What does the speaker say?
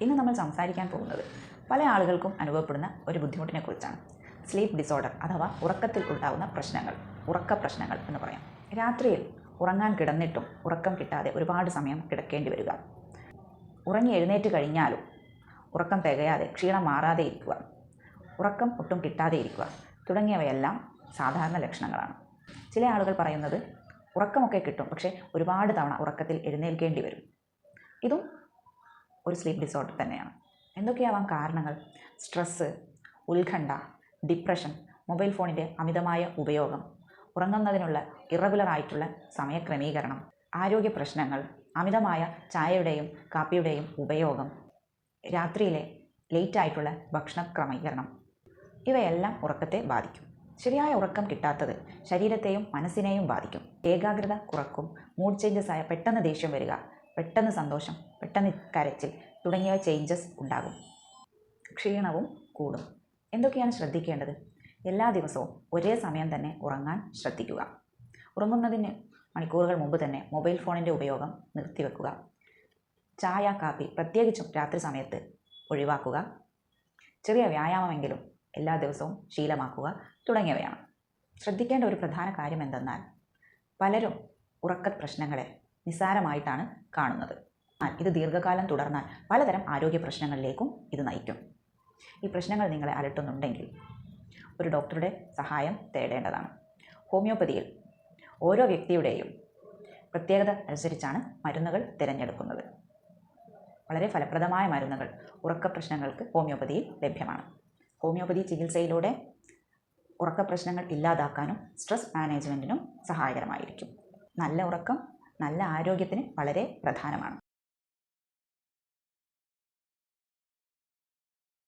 ഇന്ന് നമ്മൾ സംസാരിക്കാൻ പോകുന്നത് പല ആളുകൾക്കും അനുഭവപ്പെടുന്ന ഒരു ബുദ്ധിമുട്ടിനെ കുറിച്ചാണ്. സ്ലീപ്പ് ഡിസോർഡർ അഥവാ ഉറക്കത്തിൽ ഉണ്ടാകുന്ന പ്രശ്നങ്ങൾ, ഉറക്ക പ്രശ്നങ്ങൾ എന്ന് പറയാം. രാത്രിയിൽ ഉറങ്ങാൻ കിടന്നിട്ടും ഉറക്കം കിട്ടാതെ ഒരുപാട് സമയം കിടക്കേണ്ടി വരിക, ഉറങ്ങി എഴുന്നേറ്റ് കഴിഞ്ഞാലും ഉറക്കം തികയാതെ ക്ഷീണം മാറാതെ ഇരിക്കുക, ഉറക്കം ഒട്ടും കിട്ടാതെ ഇരിക്കുക തുടങ്ങിയവയെല്ലാം സാധാരണ ലക്ഷണങ്ങളാണ്. ചില ആളുകൾ പറയുന്നത് ഉറക്കമൊക്കെ കിട്ടും, പക്ഷേ ഒരുപാട് തവണ ഉറക്കത്തിൽ എഴുന്നേൽക്കേണ്ടി വരും. ഇതും ഒരു സ്ലീപ്പ് ഡിസോർഡർ തന്നെയാണ്. എന്തൊക്കെയാവാം കാരണങ്ങൾ? സ്ട്രെസ്സ്, ഉത്കണ്ഠ, ഡിപ്രഷൻ, മൊബൈൽ ഫോണിൻ്റെ അമിതമായ ഉപയോഗം, ഉറങ്ങുന്നതിനുള്ള ഇറഗുലറായിട്ടുള്ള സമയക്രമീകരണം, ആരോഗ്യ പ്രശ്നങ്ങൾ, അമിതമായ ചായയുടെയും കാപ്പിയുടെയും ഉപയോഗം, രാത്രിയിലെ ലേറ്റായിട്ടുള്ള ഭക്ഷണ ക്രമീകരണം, ഇവയെല്ലാം ഉറക്കത്തെ ബാധിക്കും. ശരിയായ ഉറക്കം കിട്ടാത്തത് ശരീരത്തെയും മനസ്സിനെയും ബാധിക്കും. ഏകാഗ്രത കുറക്കും, മൂഡ് ചേഞ്ചസ് ആയ പെട്ടെന്ന് ദേഷ്യം വരിക, പെട്ടെന്ന് സന്തോഷം, പെട്ടെന്ന് കരച്ചിൽ തുടങ്ങിയ ചേഞ്ചസ് ഉണ്ടാകും. ക്ഷീണവും കൂടും. എന്തൊക്കെയാണ് ശ്രദ്ധിക്കേണ്ടത്? എല്ലാ ദിവസവും ഒരേ സമയം തന്നെ ഉറങ്ങാൻ ശ്രദ്ധിക്കുക. ഉറങ്ങുന്നതിന് മണിക്കൂറുകൾ മുമ്പ് തന്നെ മൊബൈൽ ഫോണിൻ്റെ ഉപയോഗം നിർത്തിവെക്കുക. ചായ, കാപ്പി പ്രത്യേകിച്ചും രാത്രി സമയത്ത് ഒഴിവാക്കുക. ചെറിയ വ്യായാമമെങ്കിലും എല്ലാ ദിവസവും ശീലമാക്കുക തുടങ്ങിയവയാണ്. ശ്രദ്ധിക്കേണ്ട ഒരു പ്രധാന കാര്യം എന്തെന്നാൽ, പലരും ഉറക്ക പ്രശ്നങ്ങളെ നിസ്സാരമായിട്ടാണ് കാണുന്നത്. ഇത് ദീർഘകാലം തുടർന്നാൽ പലതരം ആരോഗ്യ പ്രശ്നങ്ങളിലേക്കും ഇത് നയിക്കും. ഈ പ്രശ്നങ്ങൾ നിങ്ങളെ അലട്ടുന്നുണ്ടെങ്കിൽ ഒരു ഡോക്ടറുടെ സഹായം തേടേണ്ടതാണ്. ഹോമിയോപ്പതിയിൽ ഓരോ വ്യക്തിയുടെയും പ്രത്യേകത അനുസരിച്ചാണ് മരുന്നുകൾ തിരഞ്ഞെടുക്കുന്നത്. വളരെ ഫലപ്രദമായ മരുന്നുകൾ ഉറക്ക പ്രശ്നങ്ങൾക്ക് ഹോമിയോപ്പതിയിൽ ലഭ്യമാണ്. ഹോമിയോപ്പതി ചികിത്സയിലൂടെ ഉറക്ക പ്രശ്നങ്ങൾ ഇല്ലാതാക്കാനും സ്ട്രെസ് മാനേജ്മെൻറ്റിനും സഹായകരമായിരിക്കും. നല്ല ഉറക്കം നല്ല ആരോഗ്യത്തിന് വളരെ പ്രധാനമാണ്.